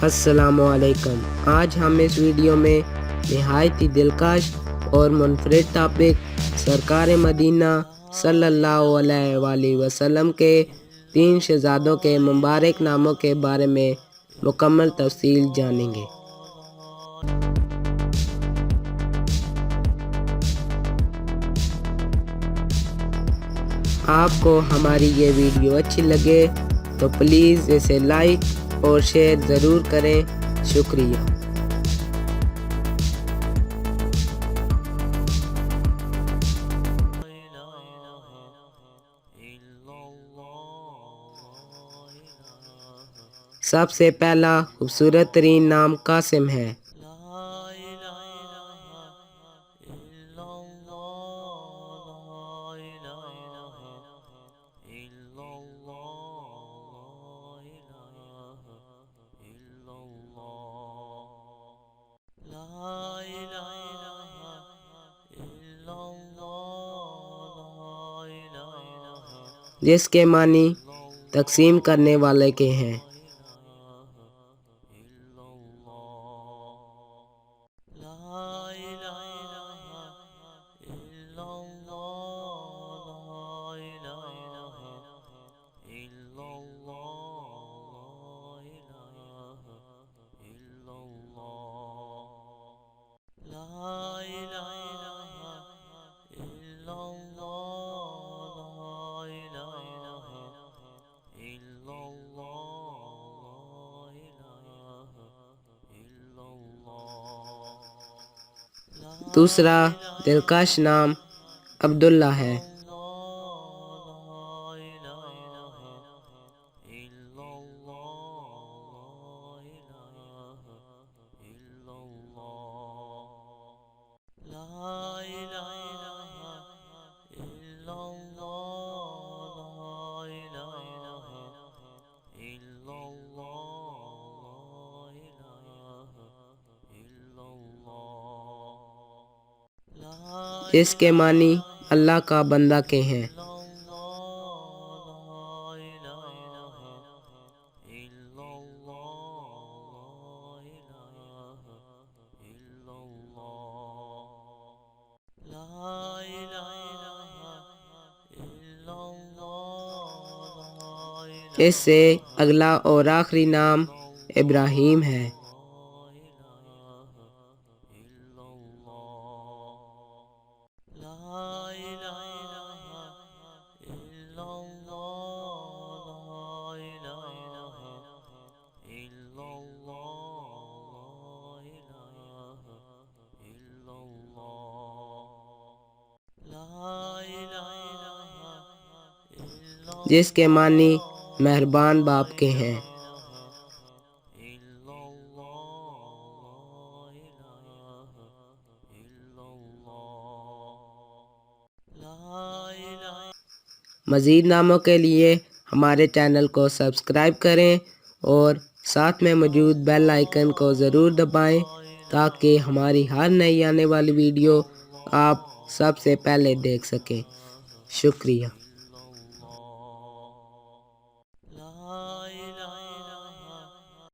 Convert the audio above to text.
السلام علیکم۔ آج ہم اس ویڈیو میں نہایت ہی دلکش اور منفرد ٹاپک سرکار مدینہ صلی اللہ علیہ وآلہ وسلم کے 3 شہزادوں کے مبارک ناموں کے بارے میں مکمل تفصیل جانیں گے۔ آپ کو ہماری یہ ویڈیو اچھی لگے تو پلیز اسے لائک اور شیئر ضرور کریں۔ شکریہ۔ سب سے پہلا خوبصورت ترین نام قاسم ہے۔ جس کے معنی تقسیم کرنے والے کے ہیں۔ دوسرا دلکش نام عبداللہ ہے۔ جس کے معنی اللہ کا بندہ کے ہیں۔ اس سے اگلا اور آخری نام ابراہیم ہے۔ جس کے معنی مہربان باپ کے ہیں۔ مزید ناموں کے لیے ہمارے چینل کو سبسکرائب کریں اور ساتھ میں موجود بیل آئیکن کو ضرور دبائیں تاکہ ہماری ہر نئی آنے والی ویڈیو آپ سب سے پہلے دیکھ سکیں۔ شکریہ۔